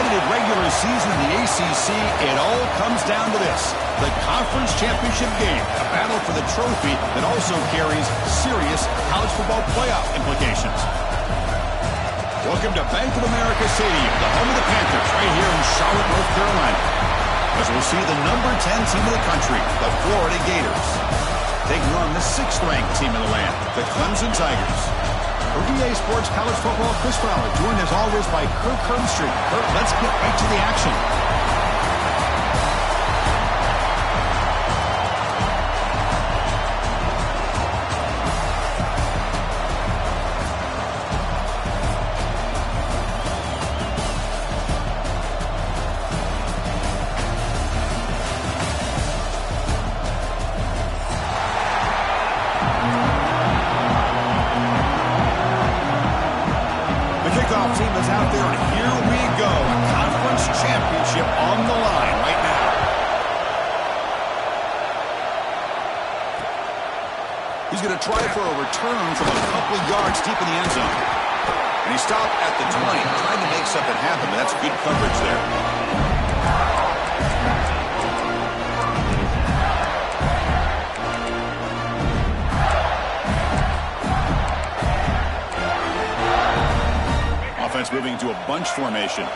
dominated regular season in the ACC, it all comes down to this: the conference championship game, a battle for the trophy that also carries serious college football playoff implications. Welcome to Bank of America Stadium, the home of the Panthers, right here in Charlotte, North Carolina, as we'll see the number 10 team of the country, the Florida Gators, taking on the 6th-ranked team in the land, the Clemson Tigers. For EA Sports College Football, Chris Fowler, joined as always by Kirk Herbstreit. Kirk, let's get right to the action. Team is out there, and here we go. A conference championship on the line right now. He's going to try for a return from a couple yards deep in the end zone. And he stopped at the 20, trying to make something happen, but that's good coverage there. Offense moving to a bunch formation.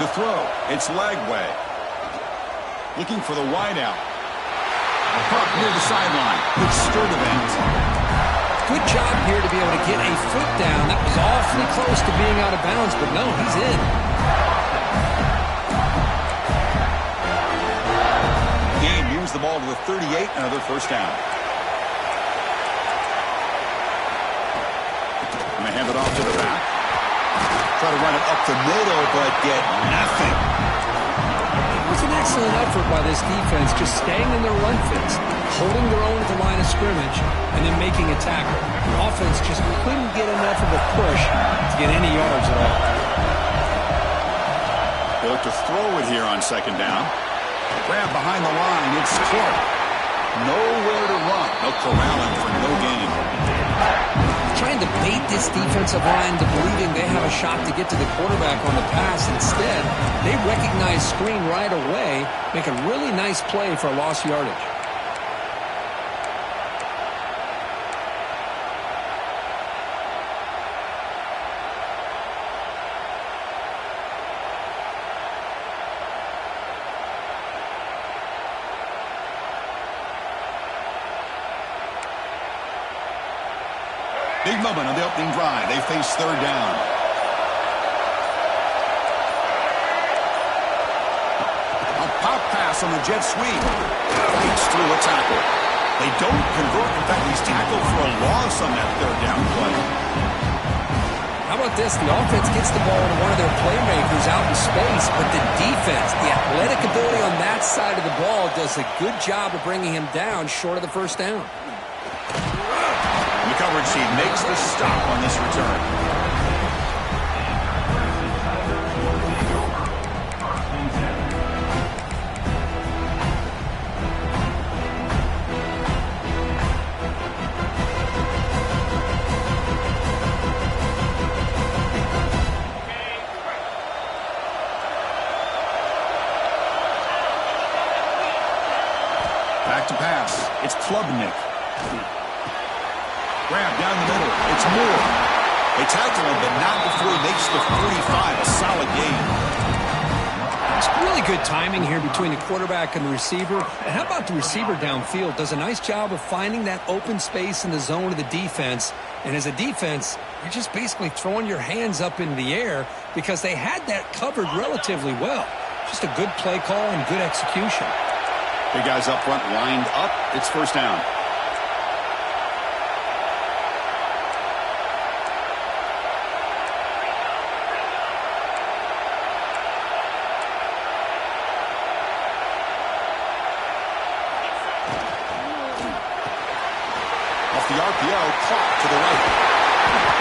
To throw, it's Lagway. Looking for the wideout. Puck near the sideline. Good Sturdivant. Good job here to be able to get a foot down. That was awfully close to being out of bounds, but no, he's in. Game moves the ball to the 38, another first down. Hand it off to the back. Try to run it up the middle, but get nothing. It was an excellent effort by this defense, just staying in their run fits, holding their own at the line of scrimmage, and then making a tackle. The offense just couldn't get enough of a push to get any yards at all. They'll have to throw it here on second down. Grab behind the line. It's Clark. Nowhere to run. They'll corral him for no gain. Trying to bait this defensive line to believing they have a shot to get to the quarterback on the pass. Instead, they recognize screen right away, make a really nice play for a lost yardage. Big moment on the opening drive. They face third down. A pop pass on the jet sweep. Fights through a tackle. They don't convert. In fact, he's tackled for a loss on that third down play. How about this? The offense gets the ball to one of their playmakers out in space, but the defense, the athletic ability on that side of the ball, does a good job of bringing him down short of the first down. The coverage team makes the stop on this return. Back to pass. It's Klubnik. Grab down the middle. It's Moore. They tackle him, but not before he makes the 45. A solid gain. It's really good timing here between the quarterback and the receiver. And how about the receiver downfield? Does a nice job of finding that open space in the zone of the defense. And as a defense, you're just basically throwing your hands up in the air because they had that covered relatively well. Just a good play call and good execution. Big guys up front lined up. It's first down. The RPO caught to the right.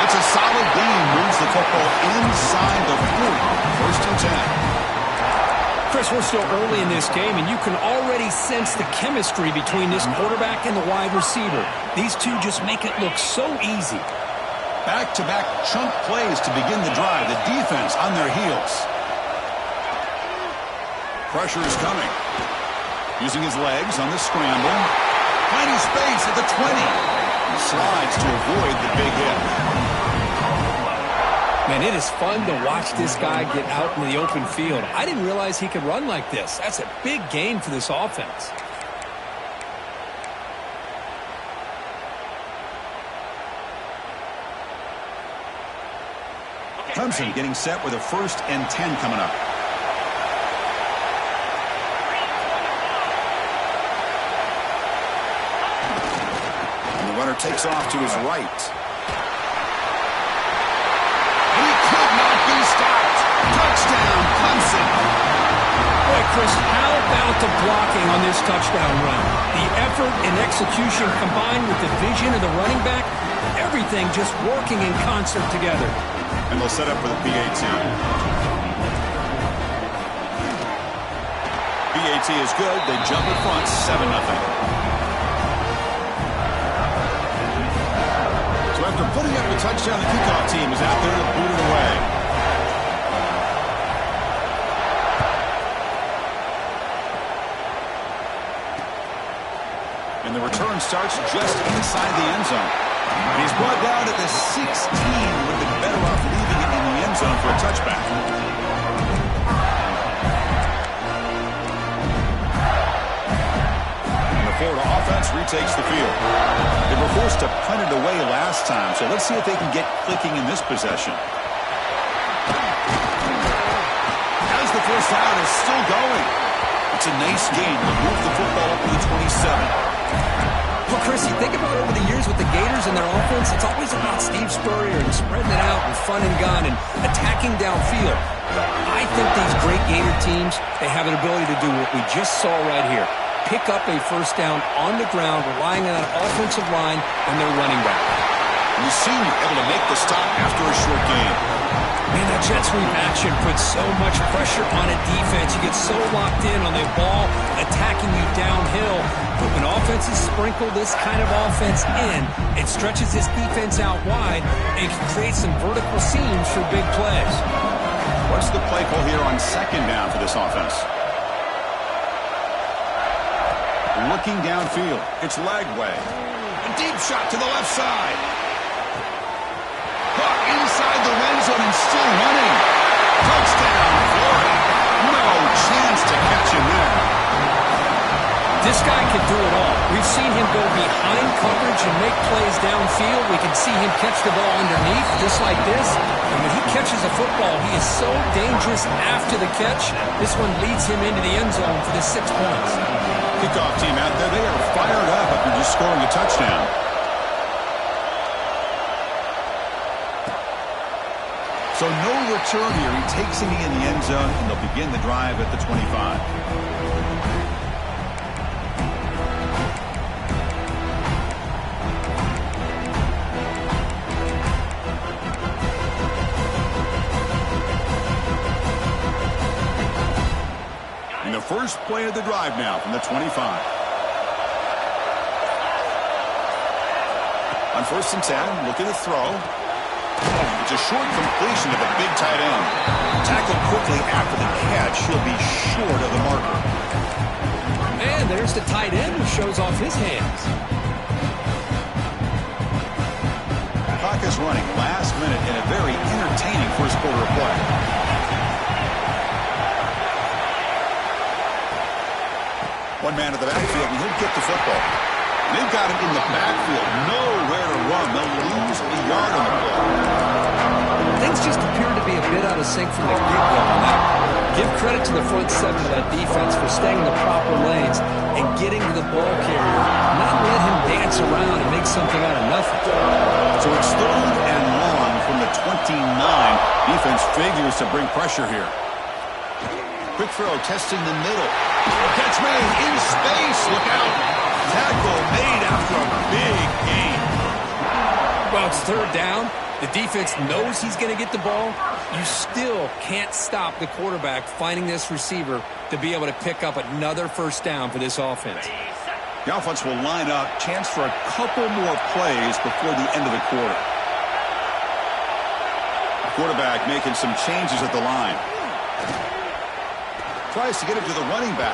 It's a solid gain. Moves the football inside the 40. First and 10. Chris, we're still early in this game, and you can already sense the chemistry between this quarterback and the wide receiver. These two just make it look so easy. Back-to-back chunk plays to begin the drive. The defense on their heels. Pressure is coming. Using his legs on the scramble. Finding space at the 20. He slides to avoid the big hit. Man, it is fun to watch this guy get out in the open field. I didn't realize he could run like this. That's a big gain for this offense. Clemson getting set with a 1st and 10 coming up. And the runner takes off to his right. Touchdown, Clemson. Boy, Chris, how about the blocking on this touchdown run? The effort and execution combined with the vision of the running back, everything just working in concert together. And they'll set up for the PAT. PAT is good. They jump in front, 7-0. So after putting up a touchdown, the kickoff team is out there to boot it away. And the return starts just inside the end zone. And he's brought down at the 16. Would have been better off leaving it in the end zone for a touchback. And the Florida offense retakes the field. They were forced to punt it away last time, so let's see if they can get clicking in this possession. As the first down is still going. It's a nice gain to move the football up to the 27. Well, Chris, you think about over the years with the Gators and their offense, it's always about Steve Spurrier and spreading it out and fun and gun and attacking downfield. I think these great Gator teams, they have an ability to do what we just saw right here. Pick up a first down on the ground, relying on that offensive line and their running back. And the senior able to make the stop after a short gain. Man, that jet sweep action puts so much pressure on a defense. You get so locked in on the ball attacking you downhill. But when offenses sprinkle this kind of offense in, it stretches this defense out wide and can create some vertical seams for big plays. What's the play call here on 2nd down for this offense? Looking downfield. It's Lagway. A deep shot to the left side. Caught inside the red zone and still running. Touchdown, Florida. No chance to catch him there. This guy can do it all. We've seen him go behind coverage and make plays downfield. We can see him catch the ball underneath, just like this. And when he catches a football, he is so dangerous after the catch. This one leads him into the end zone for the 6 points. Kickoff team out there, they are fired up after just scoring a touchdown. So no return here. He takes it in the end zone, and they'll begin the drive at the 25. And the first play of the drive now from the 25. On 1st and 10, looking to throw. It's a short completion of a big tight end. Tackled quickly after the catch. He'll be short of the marker. And there's the tight end who shows off his hands. Clock is running last minute in a very entertaining first quarter of play. One man at the backfield, and he'll get the football. They've got him in the backfield. Nowhere to run. They'll lose a yard on the play. Things just appear to be a bit out of sync from the get-go on that. Give credit to the front seven of that defense for staying in the proper lanes and getting to the ball carrier. Not let him dance around and make something out of nothing. So it's 3rd and long from the 29. Defense figures to bring pressure here. Quick throw, testing the middle. Catch made in space. Look out. Tackle made after a big gain. Well, it's 3rd down. The defense knows he's going to get the ball. You still can't stop the quarterback finding this receiver to be able to pick up another first down for this offense. The offense will line up. Chance for a couple more plays before the end of the quarter. The quarterback making some changes at the line. Tries to get it to the running back.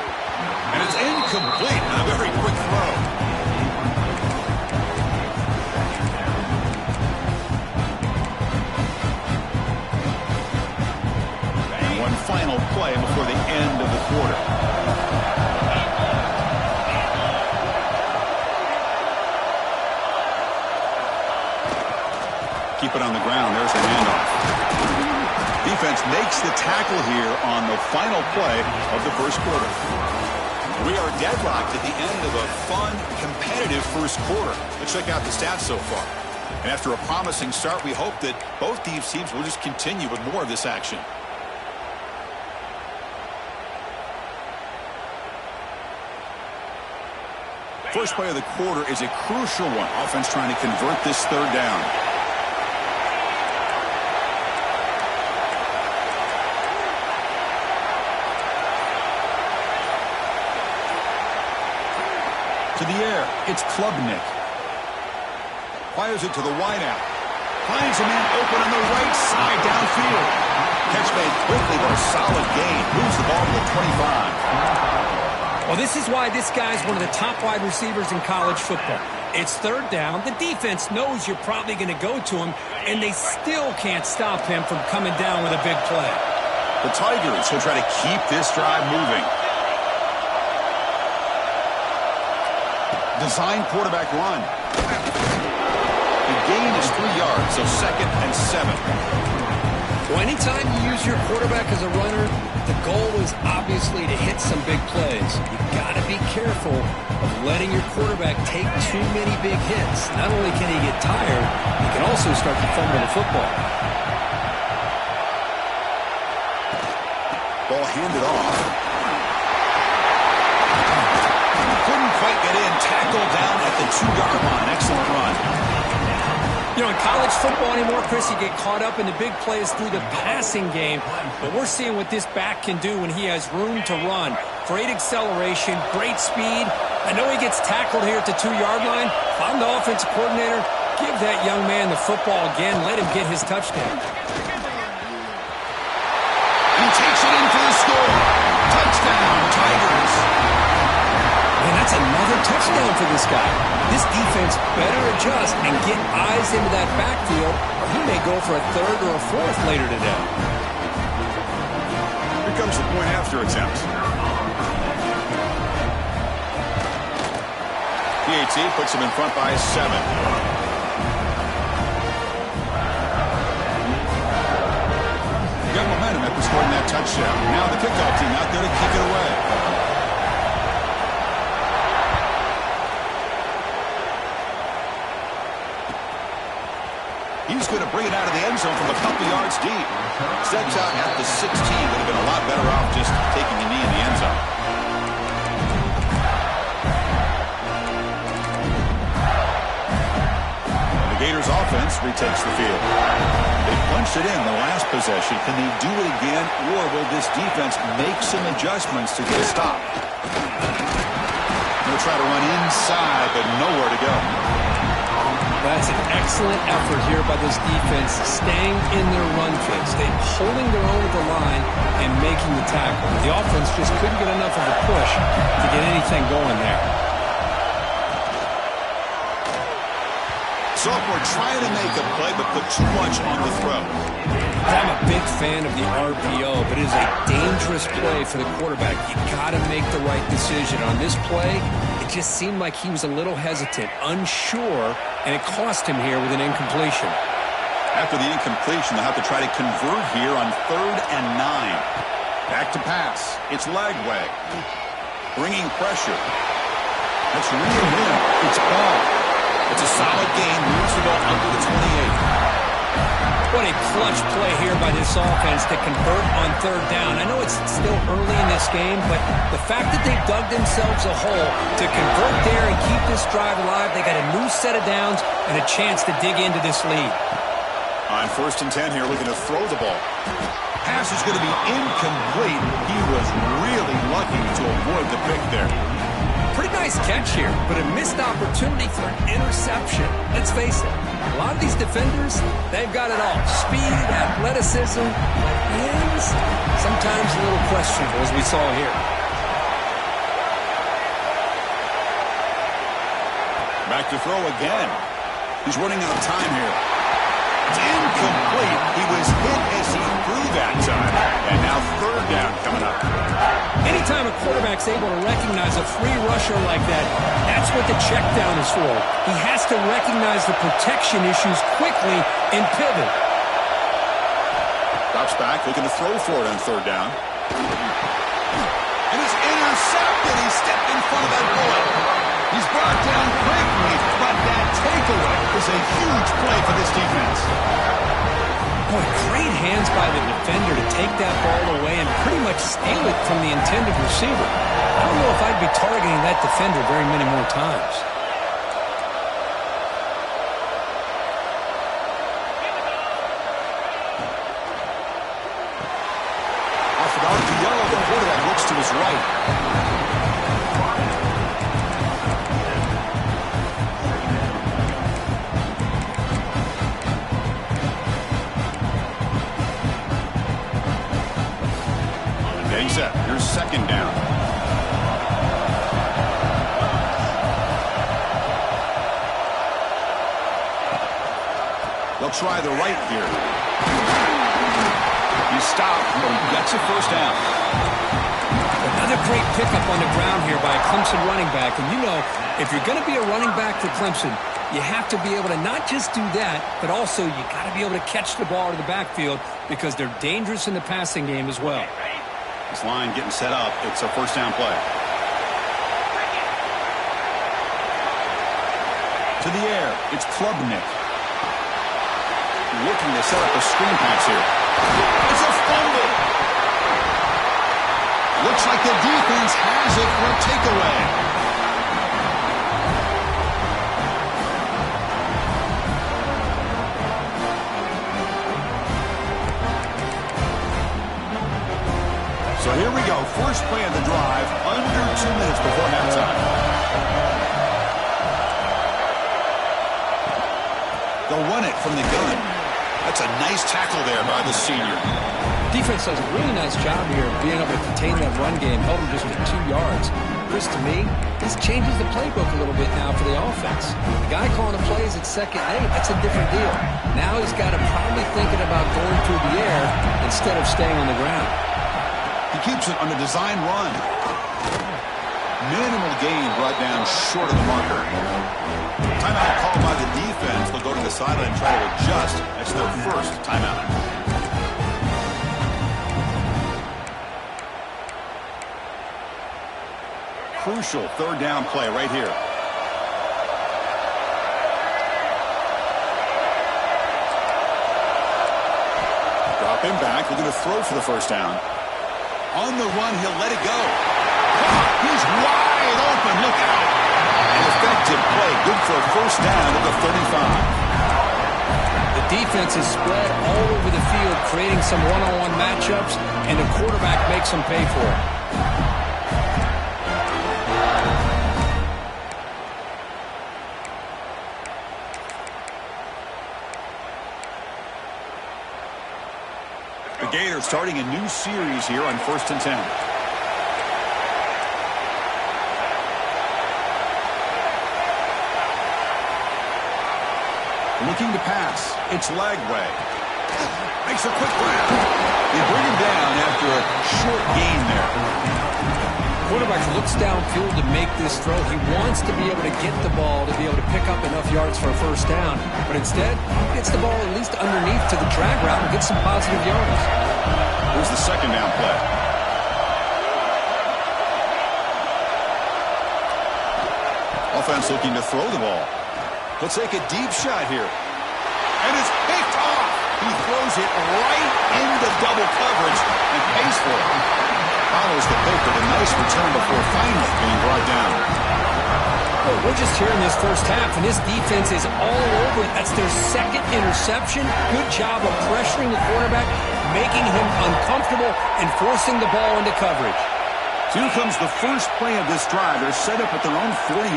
And it's incomplete on a very quick throw. Final play before the end of the quarter. Keep it on the ground. There's the handoff. Defense makes the tackle here on the final play of the first quarter. We are deadlocked at the end of a fun, competitive first quarter. Let's check out the stats so far. And after a promising start, we hope that both these teams will just continue with more of this action. First play of the quarter is a crucial one. Offense trying to convert this third down. To the air, it's Klubnik. Fires it to the wideout. Finds a man open on the right side downfield. Catch made quickly, but a solid gain. Moves the ball to the 25. Well, this is why this guy's one of the top wide receivers in college football. It's third down. The defense knows you're probably going to go to him, and they still can't stop him from coming down with a big play. The Tigers will try to keep this drive moving. Design quarterback run. The gain is 3 yards, so 2nd and 7. Well, anytime you use your quarterback as a runner, the goal is obviously to hit some big plays. You've got to be careful of letting your quarterback take too many big hits. Not only can he get tired, he can also start to fumble the football. Ball handed off. Couldn't quite get in. Tackled down at the 2-yard line. Excellent run. You know, in college football anymore, Chris, you get caught up in the big plays through the passing game. But we're seeing what this back can do when he has room to run. Great acceleration, great speed. I know he gets tackled here at the 2-yard line. If I'm the offensive coordinator, give that young man the football again. Let him get his touchdown. He takes it in for the score. Touchdown, Tigers. And that's another touchdown for this guy. This defense better adjust and get eyes into that backfield, or he may go for a third or a fourth later today. Here comes the point after attempt. PAT puts him in front by 7. Got momentum after scoring that touchdown. Now the kickoff team out there to kick it away. He's going to bring it out of the end zone from a couple yards deep. Steps out at the 16. Would have been a lot better off just taking a knee in the end zone. And the Gators offense retakes the field. They punched it in the last possession. Can they do it again, or will this defense make some adjustments to get a stop? They'll try to run inside, but nowhere to go. That's an excellent effort here by this defense, staying in their run fix. They're holding their own at the line and making the tackle. The offense just couldn't get enough of a push to get anything going there. Sophomore trying to make a play, but put too much on the throw. I'm a big fan of the RPO, but it is a dangerous play for the quarterback. You got to make the right decision. On this play, it just seemed like he was a little hesitant, unsure, and it cost him here with an incompletion. After the incompletion, they'll have to try to convert here on 3rd and 9. Back to pass. It's Lagway. Bringing pressure. That's real him. It's ball. It's a solid gain. Moves the ball under the 28. What a clutch play here by this offense to convert on 3rd down. I know it's still early in this game, but the fact that they've dug themselves a hole to convert there and keep this drive alive, they got a new set of downs and a chance to dig into this lead. On 1st and 10 here, looking to throw the ball. Pass is going to be incomplete. He was really lucky to avoid the pick there. Pretty nice catch here, but a missed opportunity for an interception. Let's face it, a lot of these defenders, they've got it all. Speed, athleticism, and sometimes a little questionable, as we saw here. Back to throw again. He's running out of time here. It's incomplete. He was hit as he threw that time. And now 3rd down coming up. Anytime a quarterback's able to recognize a free rusher like that, that's what the check down is for. He has to recognize the protection issues quickly and pivot. Drops back, looking to throw for it on 3rd down. And it's intercepted. He stepped in front of that bullet. He's brought down quickly, but that takeaway is a huge play for this defense. Boy, great hands by the defender to take that ball away and pretty much steal it from the intended receiver. I don't know if I'd be targeting that defender very many more times. Off the RPO, the quarterback looks to his right. Here's 2nd down. They'll try the right here. He stopped, but he gets a 1st down. Another great pickup on the ground here by a Clemson running back. And you know, if you're going to be a running back for Clemson, you have to be able to not just do that, but also you got to be able to catch the ball in the backfield because they're dangerous in the passing game as well. This line getting set up. It's a 1st down play. To the air. It's Klubnik. Looking to set up a screen pass here. It's a fumble. Looks like the defense has it for a takeaway. So here we go. First play of the drive, under 2 minutes before halftime. They'll run it from the gun. That's a nice tackle there by the senior. Defense does a really nice job here of being able to contain that run game, held him just with 2 yards. Chris, to me, this changes the playbook a little bit now for the offense. The guy calling the plays at 2nd and 8, that's a different deal. Now he's got to probably thinking about going through the air instead of staying on the ground. He keeps it on the design run. Minimal gain brought down short of the marker. Timeout called by the defense. They'll go to the sideline and try to adjust. That's their 1st timeout. Crucial 3rd down play right here. Drop him back. We're going to throw for the 1st down. On the run, he'll let it go. He's wide open. Look out. An effective play. Good for a 1st down at the 35. The defense is spread all over the field, creating some one-on-one matchups, and the quarterback makes them pay for it. The Gators starting a new series here on 1st and 10. Looking to pass. It's Lagway. Makes a quick grab. They bring him down after a short gain there. Quarterback looks downfield to make this throw. He wants to be able to get the ball to be able to pick up enough yards for a 1st down. But instead, he gets the ball at least underneath to the drag route and gets some positive yards. Here's the 2nd down play. Offense looking to throw the ball. He'll take a deep shot here. And it's picked off. He throws it right into double coverage and pays for it. Follows the pick with a nice return before finally being brought down. Well, We're just here in this first half, and this defense is all over it. That's their second interception. Good job of pressuring the quarterback, making him uncomfortable, and forcing the ball into coverage. So here comes the first play of this drive. They're set up at their own 48.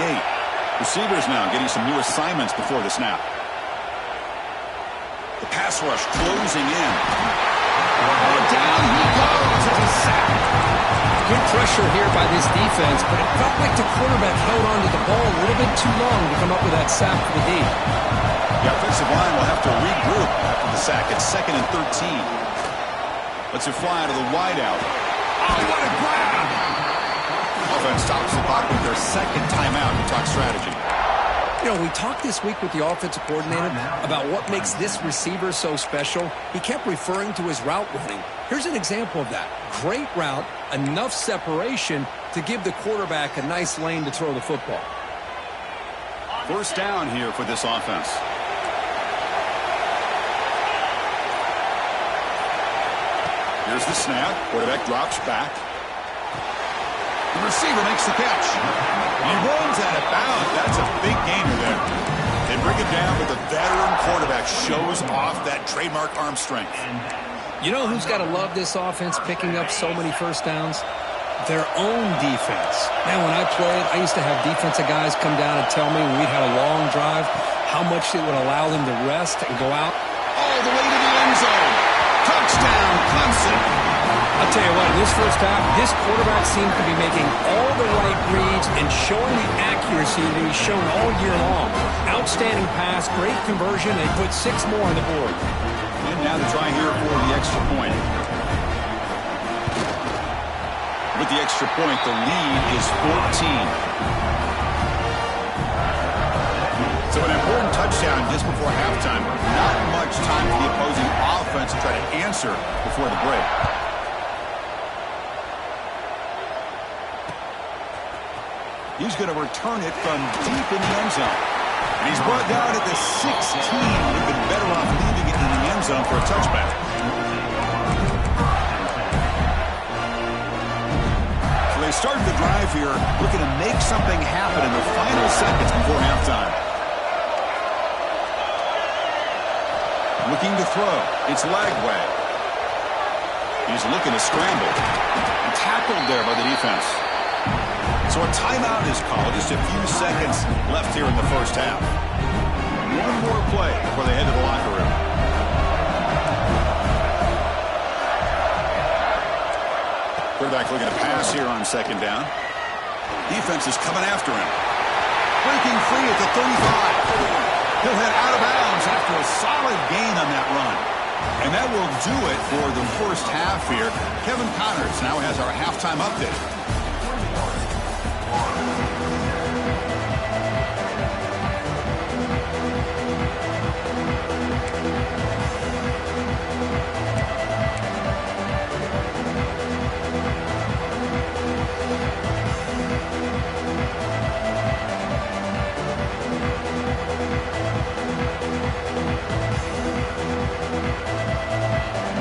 Receivers now getting some new assignments before the snap. The pass rush closing in. And down he goes as a sack. Good pressure here by this defense, but it felt like the quarterback held onto the ball a little bit too long to come up with that sack for the D. The offensive line will have to regroup after the sack. It's 2nd and 13. Lets it fly to the wideout. Oh, what a grab! Offense stops the clock with their second timeout to talk strategy. You know, we talked this week with the offensive coordinator about what makes this receiver so special. He kept referring to his route running. Here's an example of that. Great route, enough separation to give the quarterback a nice lane to throw the football. First down here for this offense. Here's the snap. Quarterback drops back. The receiver makes the catch. He runs out of bounds. That's a big gainer there. They bring it down, but the veteran quarterback shows off that trademark arm strength. You know who's got to love this offense picking up so many first downs? Their own defense. Man, when I played, I used to have defensive guys come down and tell me when we'd had a long drive how much it would allow them to rest and go out. All the way to the end zone. Touchdown, Clemson. I'll tell you what, in this first half, this quarterback seems to be making all the right reads and showing the accuracy that he's shown all year long. Outstanding pass, great conversion, and they put 6 more on the board. And now to try here for the extra point. With the extra point, the lead is 14. So an important touchdown just before halftime. Not much time for the opposing offense to try to answer before the break. He's going to return it from deep in the end zone. And he's brought down at the 16. Would have been better off leaving it in the end zone for a touchback. So they started the drive here looking to make something happen in the final seconds before halftime. Looking to throw. It's Lagway. He's looking to scramble. And tackled there by the defense. So a timeout is called. Just a few seconds left here in the first half. One more play before they head to the locker room. Quarterback looking to pass here on 2nd down. Defense is coming after him. Breaking free at the 35. He'll head out of bounds after a solid gain on that run. And that will do it for the first half here. Kevin Connors now has our halftime update.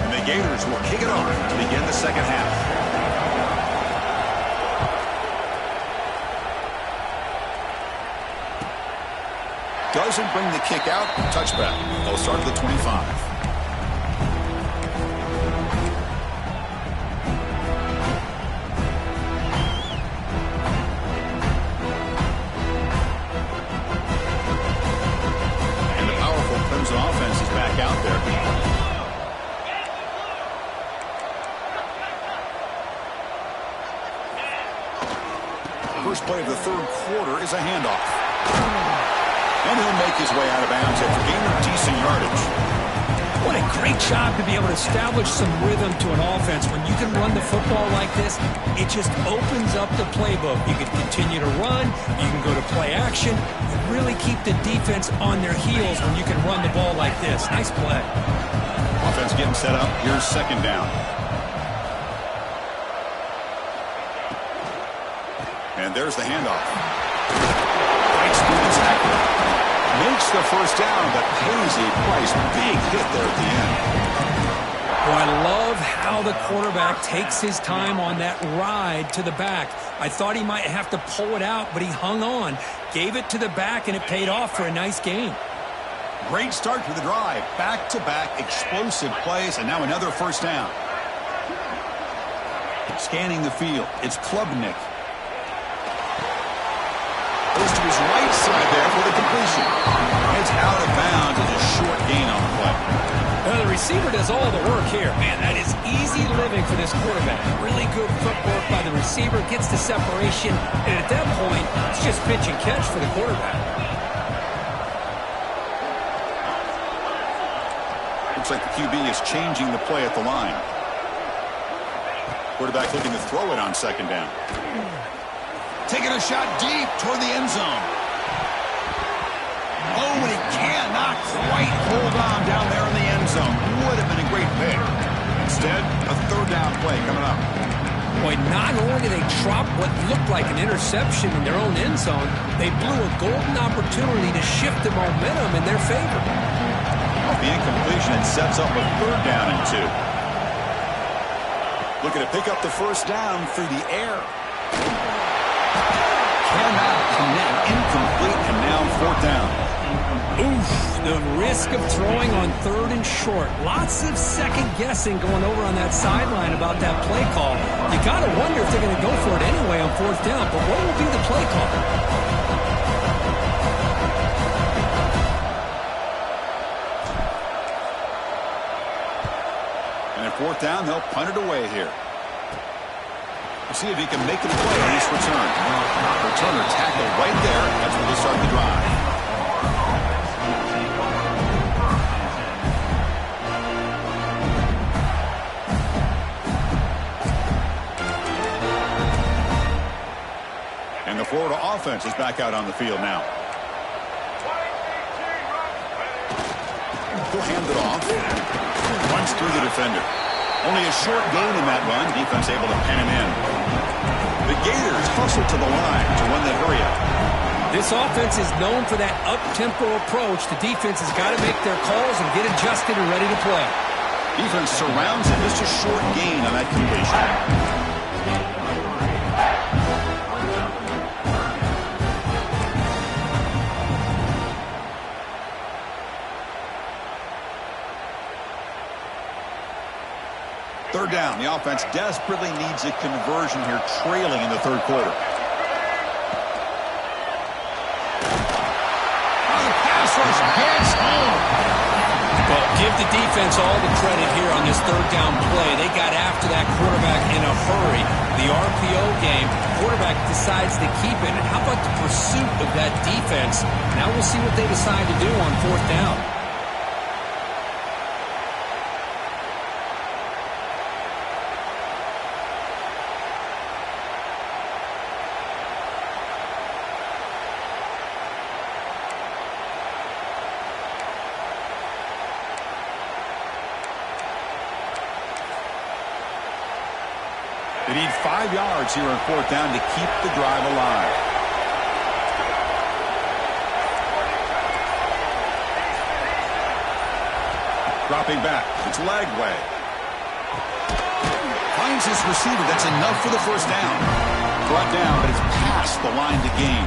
And the Gators will kick it off to begin the second half. Doesn't bring the kick out. Touchback. They'll start at the 25. And the powerful Clemson offense is back out there. The first play of the third quarter is a handoff. And he'll make his way out of bounds after gaining decent yardage. What a great job to be able to establish some rhythm to an offense. When you can run the football like this, it just opens up the playbook. You can continue to run. You can go to play action. You really keep the defense on their heels when you can run the ball like this. Nice play. Offense getting set up. Here's 2nd down. And there's the handoff. Breaks through the tackle. Makes the first down, but pays a price. Big hit there at the end. Well, I love how the quarterback takes his time on that ride to the back. I thought he might have to pull it out, but he hung on, gave it to the back, and it paid off for a nice gain. Great start to the drive. Back-to-back explosive plays, and now another first down. Scanning the field, it's Klubnik. Goes to his right side there for the completion. It's out of bounds as a short gain on the play. Well, the receiver does all the work here. Man, that is easy living for this quarterback. Really good footwork by the receiver, gets the separation, and at that point, it's just pitch and catch for the quarterback. Looks like the QB is changing the play at the line. Quarterback looking to throw it on second down. Taking a shot deep toward the end zone. Oh, and he cannot quite hold on down there in the end zone. Would have been a great pick. Instead, a third down play coming up. Boy, not only did they drop what looked like an interception in their own end zone, they blew a golden opportunity to shift the momentum in their favor. The incompletion, it sets up a third down and 2. Looking to pick up the first down through the air. Cannot connect. Incomplete, and now fourth down. Oof, the risk of throwing on third and short. Lots of second guessing going over on that sideline about that play call. You got to wonder if they're going to go for it anyway on fourth down, but what will be the play call? And at fourth down, they'll punt it away here. We'll see if he can make it a play on this return. Returner tackled right there. That's where they start the drive. And the Florida offense is back out on the field now. He'll hand it off. Runs through the defender. Only a short gain in that run. Defense able to pen him in. The Gators hustle to the line to run the hurry-up. This offense is known for that up-tempo approach. The defense has got to make their calls and get adjusted and ready to play. Defense surrounds him. Just a short gain on that completion. Third down. The offense desperately needs a conversion here, trailing in the third quarter. Oh, the pass rush gets home. Well, give the defense all the credit here on this third down play. They got after that quarterback in a hurry. The RPO game, quarterback decides to keep it. And how about the pursuit of that defense? Now we'll see what they decide to do on fourth down. They need 5 yards here on fourth down to keep the drive alive. Dropping back. It's Lagway. Finds his receiver. That's enough for the first down. Brought down, but it's past the line to gain.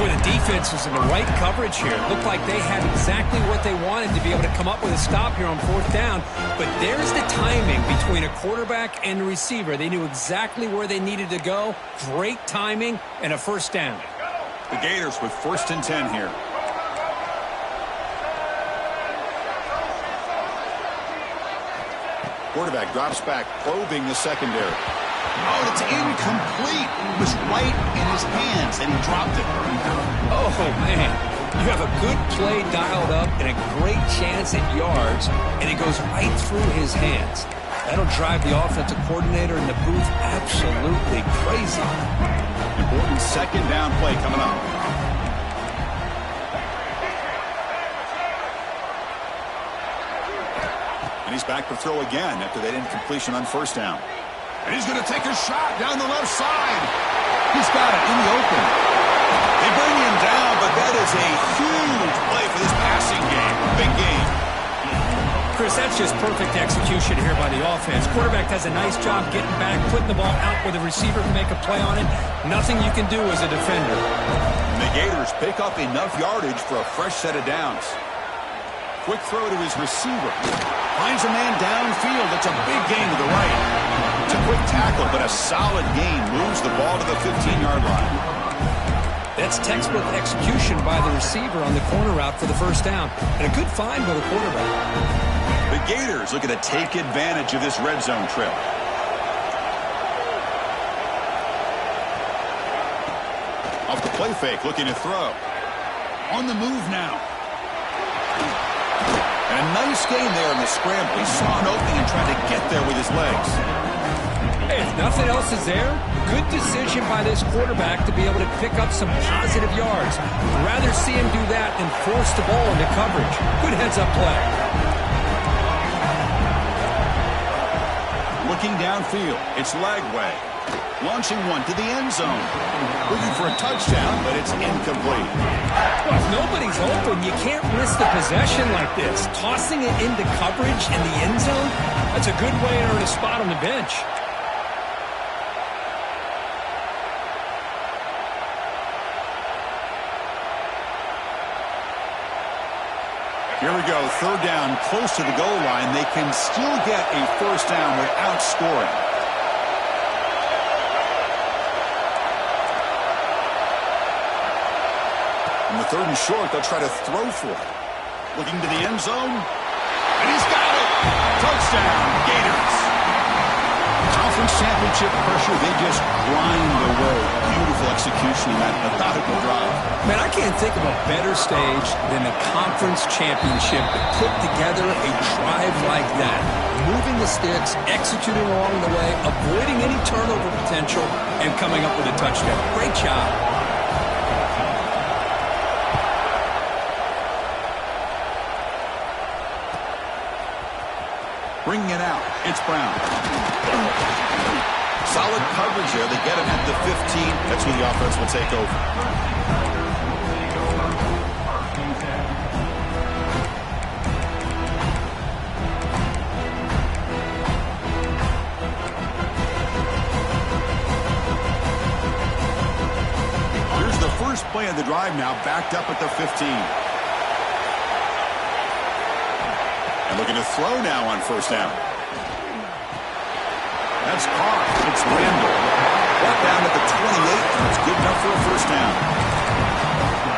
Boy, the defense was in the right coverage here. It looked like they had exactly what they wanted to be able to come up with a stop here on fourth down. But there's the timing between a quarterback and the receiver. They knew exactly where they needed to go. Great timing and a first down. The Gators with 1st and 10 here. Quarterback drops back, probing the secondary. Oh, it's incomplete. It was right in his hands, and he dropped it. Oh, man. You have a good play dialed up and a great chance at yards, and it goes right through his hands. That'll drive the offensive coordinator in the booth absolutely crazy. Important second down play coming up. And he's back to throw again after that incompletion on first down. And he's going to take a shot down the left side. He's got it in the open. They bring him down, but that is a huge play for this passing game. Big game. Chris, that's just perfect execution here by the offense. Quarterback does a nice job getting back, putting the ball out where the receiver can make a play on it. Nothing you can do as a defender. And the Gators pick up enough yardage for a fresh set of downs. Quick throw to his receiver. Finds a man downfield. It's a big gain to the right. It's a quick tackle, but a solid gain moves the ball to the 15-yard line. That's textbook execution by the receiver on the corner route for the first down. And a good find by the quarterback. The Gators looking to take advantage of this red zone trip. Off the play fake, looking to throw. On the move now. And a nice gain there in the scramble. He saw an opening and tried to get there with his legs. Hey, if nothing else is there, good decision by this quarterback to be able to pick up some positive yards. I'd rather see him do that than force the ball into coverage. Good heads-up play. Looking downfield, it's Lagway. Launching one to the end zone. Looking for a touchdown, but it's incomplete. Well, if nobody's open, you can't risk the possession like this. Tossing it into coverage in the end zone, that's a good way to earn a spot on the bench. Here we go, third down, close to the goal line. They can still get a first down without scoring. On the third and short, they'll try to throw for it. Looking to the end zone, and he's got it! Touchdown, Gators! Conference championship pressure, they just grind away. Beautiful execution in that methodical drive. Man, I can't think of a better stage than the conference championship to put together a drive like that. Moving the sticks, executing along the way, avoiding any turnover potential, and coming up with a touchdown. Great job. Bringing it out, it's Brown. Solid coverage there. They get him at the 15. That's where the offense will take over. Here's the first play of the drive now, backed up at the 15. And looking to throw now on first down. That's caught. It's Randall. Brought down at the 28, and it's good enough for a first down.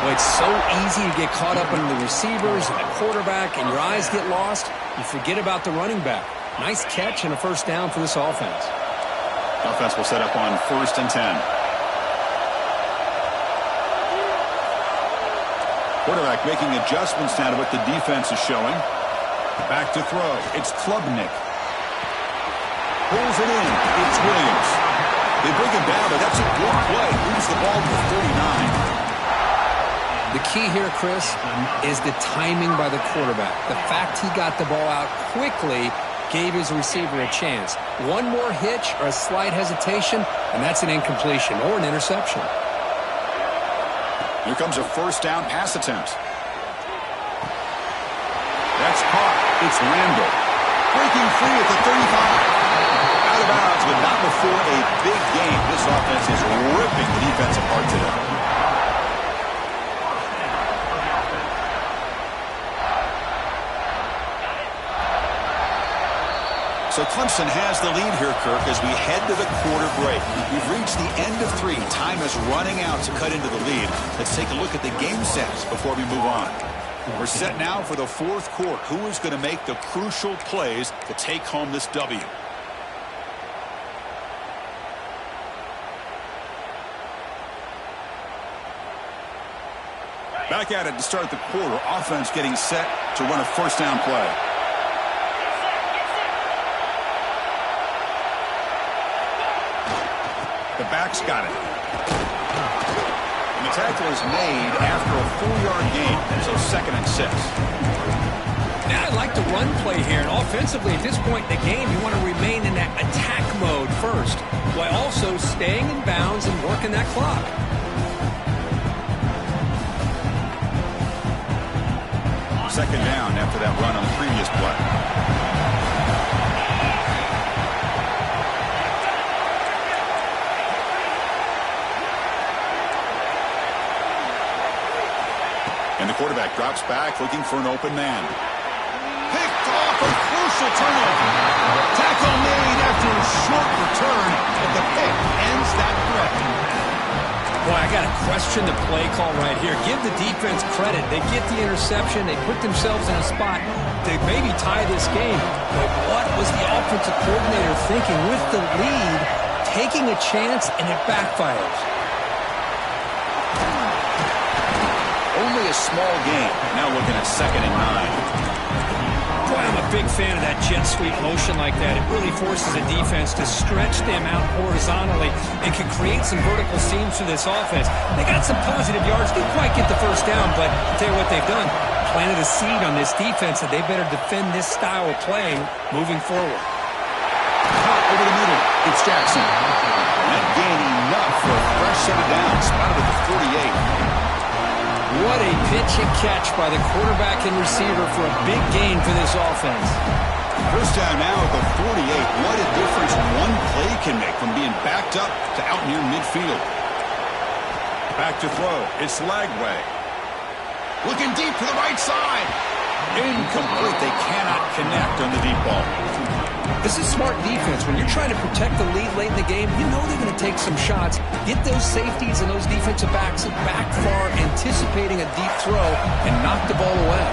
Well, it's so easy to get caught up in the receivers and the quarterback, and your eyes get lost. You forget about the running back. Nice catch and a first down for this offense. Offense will set up on 1st and 10. Quarterback making adjustments now to what the defense is showing. Back to throw. It's Klubnik. Pulls it in. It's Williams. They bring him down, but that's a good play. Moves the ball to the 39. The key here, Chris, is the timing by the quarterback. The fact he got the ball out quickly gave his receiver a chance. One more hitch or a slight hesitation, and that's an incompletion or an interception. Here comes a first down pass attempt. That's caught. It's Randall. Breaking free at the 35. Out of bounds, but not before a big game. This offense is ripping the defense apart today. So Clemson has the lead here, Kirk, as we head to the quarter break. We've reached the end of 3. Time is running out to cut into the lead. Let's take a look at the game sets before we move on. We're set now for the 4th quarter. Who is going to make the crucial plays to take home this W? Back at it to start the quarter. Offense getting set to run a first down play. The back's got it. And the tackle is made after a 4-yard gain, so 2nd and 6. Now, I like the run play here, and offensively at this point in the game, you want to remain in that attack mode first, while also staying in bounds and working that clock. Second down after that run on the previous play. And the quarterback drops back looking for an open man. Picked off, a crucial turnover. Tackle made after a short return, but the pick ends that threat. Boy, I got to question the play call right here. Give the defense credit. They get the interception. They put themselves in a spot to maybe tie this game. But what was the offensive coordinator thinking with the lead, taking a chance, and it backfires? Only a small gain. Now looking at 2nd and 9. Boy, I'm a big fan of that jet sweep motion like that. It really forces a defense to stretch them out horizontally and can create some vertical seams for this offense. They got some positive yards. Didn't quite get the first down, but I'll tell you what they've done. Planted a seed on this defense that they better defend this style of playing moving forward. Caught over the middle. It's Jackson. That gain enough for a fresh set of downs. Spotted at the 48. What a pitch and catch by the quarterback and receiver for a big gain for this offense. First down now at the 48. What a difference one play can make from being backed up to out near midfield. Back to throw. It's Lagway. Looking deep to the right side. Incomplete. They cannot connect on the deep ball. This is smart defense. When you're trying to protect the lead late in the game, you know they're going to take some shots. Get those safeties and those defensive backs back far, anticipating a deep throw, and knock the ball away.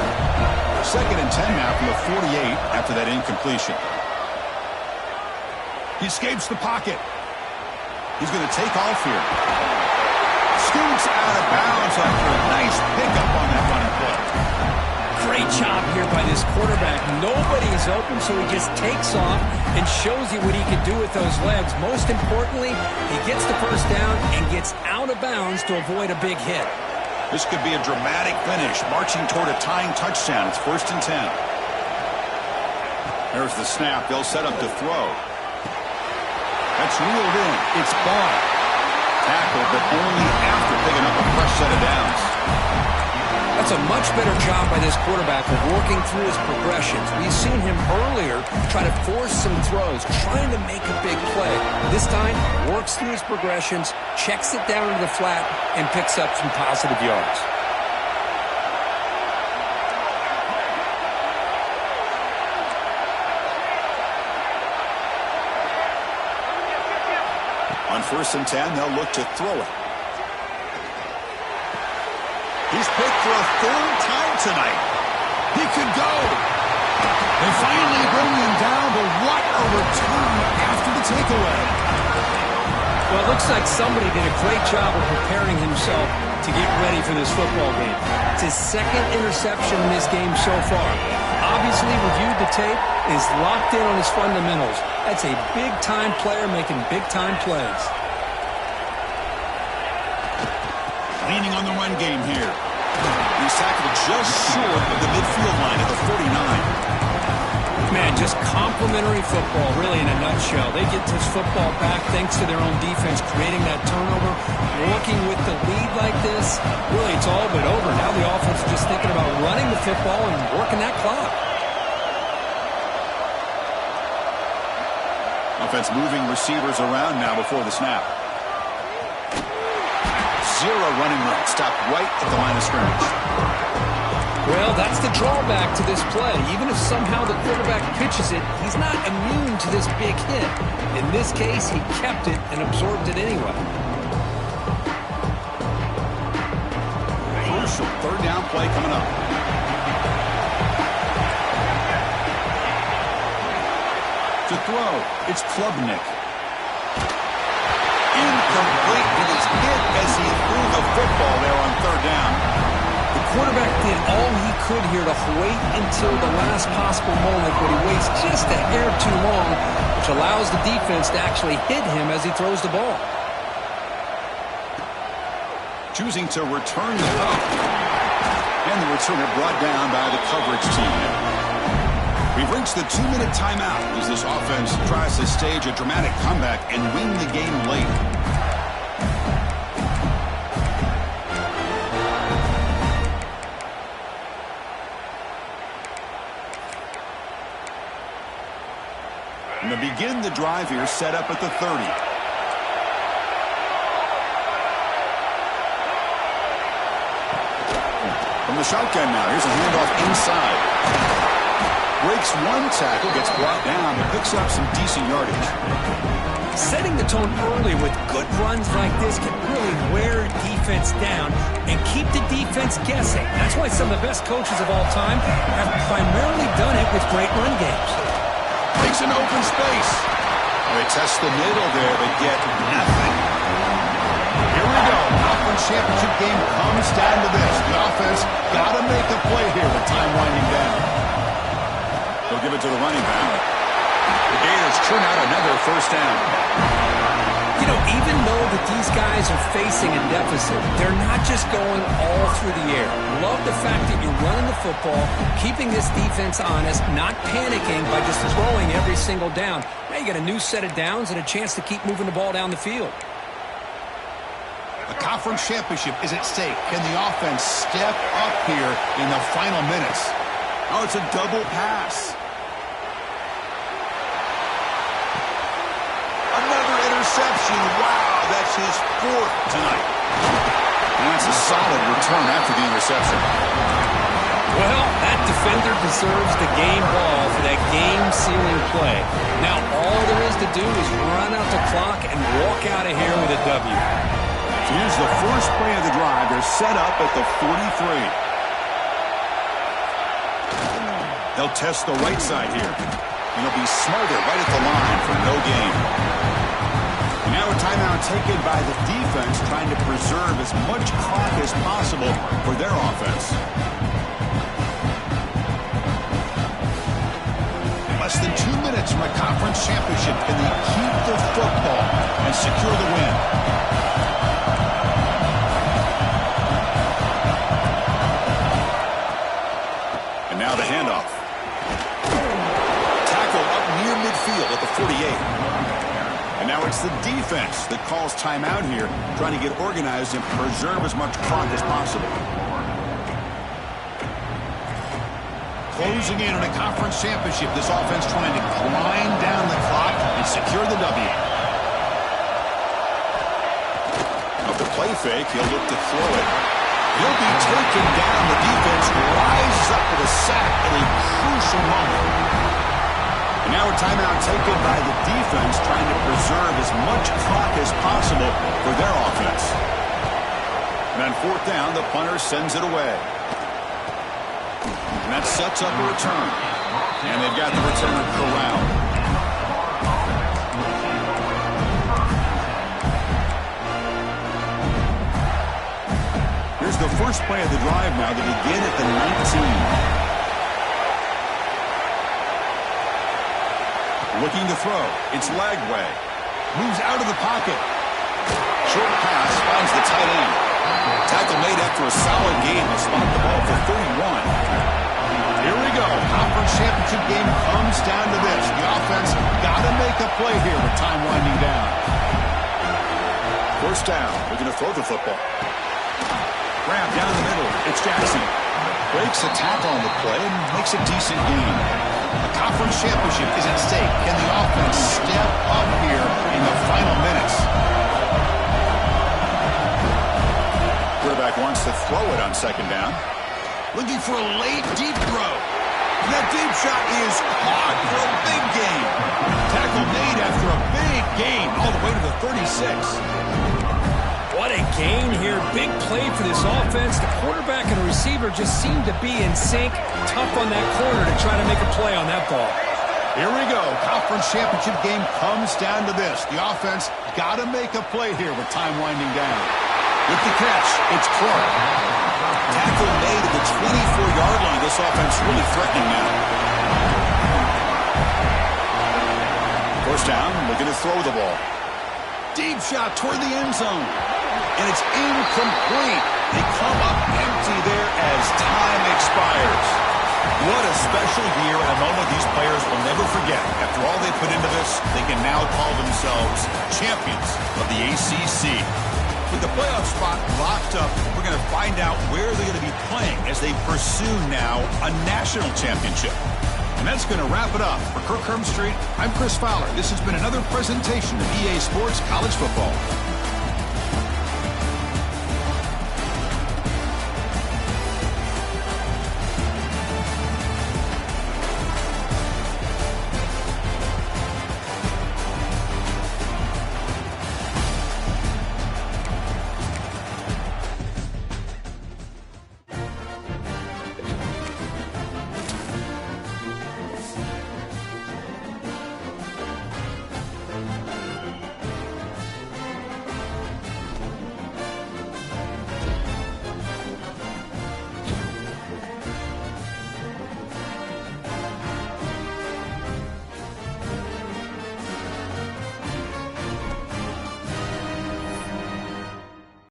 2nd and 10 now from the 48 after that incompletion. He escapes the pocket. He's going to take off here. Scoots out of bounds after a nice pickup on that running play. Great job here by this quarterback. Nobody is open, so he just takes off and shows you what he can do with those legs. Most importantly, he gets the first down and gets out of bounds to avoid a big hit. This could be a dramatic finish, marching toward a tying touchdown. It's 1st and 10. There's the snap. They'll set up to throw. That's reeled in. It's ball. Tackle, but only after picking up a fresh set of downs. That's a much better job by this quarterback of working through his progressions. We've seen him earlier try to force some throws, trying to make a big play. This time, works through his progressions, checks it down to the flat, and picks up some positive yards. On 1st and 10, they'll look to throw it. He's picked for a 3rd time tonight. He could go. They finally bring him down, but what a return after the takeaway. Well, it looks like somebody did a great job of preparing himself to get ready for this football game. It's his 2nd interception in this game so far. Obviously reviewed the tape, is locked in on his fundamentals. That's a big-time player making big-time plays. Leaning on the run game here. He's tackled just short of the midfield line at the 49. Man, just complimentary football, really, in a nutshell. They get this football back thanks to their own defense, creating that turnover, working with the lead like this. Really, it's all but over. Now the offense is just thinking about running the football and working that clock. Offense moving receivers around now before the snap. Zero running room. Stopped right at the line of scrimmage. Well, that's the drawback to this play. Even if somehow the quarterback pitches it, he's not immune to this big hit. In this case, he kept it and absorbed it anyway. Crucial 3rd down play coming up. To throw, it's Klubnik. Incomplete. He was hit as he threw the football there on 3rd down. The quarterback did all he could here to wait until the last possible moment, but he waits just a hair too long, which allows the defense to actually hit him as he throws the ball. Choosing to return the punt. And the returner brought down by the coverage team. We've reached the 2-minute timeout as this offense tries to stage a dramatic comeback and win the game late. And to begin the drive here, set up at the 30. From the shotgun now, here's a handoff inside. Breaks one tackle, gets brought down, but picks up some decent yardage. Setting the tone early with good runs like this can really wear defense down and keep the defense guessing. That's why some of the best coaches of all time have primarily done it with great run games. Takes an open space. They test the middle there, but get nothing. Here we go. Conference championship game comes down to this. The offense got to make a play here with time winding down. They'll give it to the running back. The Gators turn out another first down. You know, even though that these guys are facing a deficit, they're not just going all through the air. Love the fact that you're running the football, keeping this defense honest, not panicking by just throwing every single down. Now you got a new set of downs and a chance to keep moving the ball down the field. The conference championship is at stake. Can the offense step up here in the final minutes? Oh, it's a double pass. Another interception. Wow, that's his fourth tonight. And that's a solid return after the interception. Well, that defender deserves the game ball for that game-sealing play. Now, all there is to do is run out the clock and walk out of here with a W. So here's the first play of the drive. They're set up at the 43. They'll test the right side here. And he'll be smarter right at the line for no gain. And now a timeout taken by the defense, trying to preserve as much clock as possible for their offense. Less than 2 minutes from a conference championship. Can they keep the football and secure the win? And now the handoff. Tackle up near midfield at the 48. And now it's the defense that calls timeout here, trying to get organized and preserve as much clock as possible. Closing in on a conference championship, this offense trying to grind down the clock and secure the W. Of the play fake, he'll look to throw it. He'll be taken down. The defense rises up with a sack at a crucial moment. And now a timeout taken by the defense, trying to preserve as much clock as possible for their offense. And on fourth down, the punter sends it away. And that sets up a return. And they've got the returner corralled. Here's the first play of the drive now to begin at the 19. Looking to throw. It's Lagway. Moves out of the pocket. Short pass finds the tight end. Tackle made after a solid game to spot the ball for 31. Here we go. Conference championship game comes down to this. The offense got to make a play here with time winding down. First down. Looking to throw the football. Grab down the middle. It's Jackson. Breaks a tackle on the play and makes a decent gain. A conference championship is at stake. Can the offense step up here in the final minutes? Quarterback wants to throw it on second down. Looking for a late deep throw. And that deep shot is caught for a big gain. Tackle made after a big gain all the way to the 36. What a gain here. Big play for this offense. The quarterback and the receiver just seem to be in sync. Tough on that corner to try to make a play on that ball. Here we go. Conference championship game comes down to this. The offense got to make a play here with time winding down. With the catch, it's Clark. Tackle made at the 24-yard line. This offense really threatening now. First down, looking to throw the ball. Deep shot toward the end zone. And it's incomplete. They come up empty there as time expires. What a special year and a moment these players will never forget. After all they put into this, they can now call themselves champions of the ACC. With the playoff spot locked up, we're going to find out where they're going to be playing as they pursue now a national championship. And that's going to wrap it up. For Kirk Street, I'm Chris Fowler. This has been another presentation of EA Sports College Football.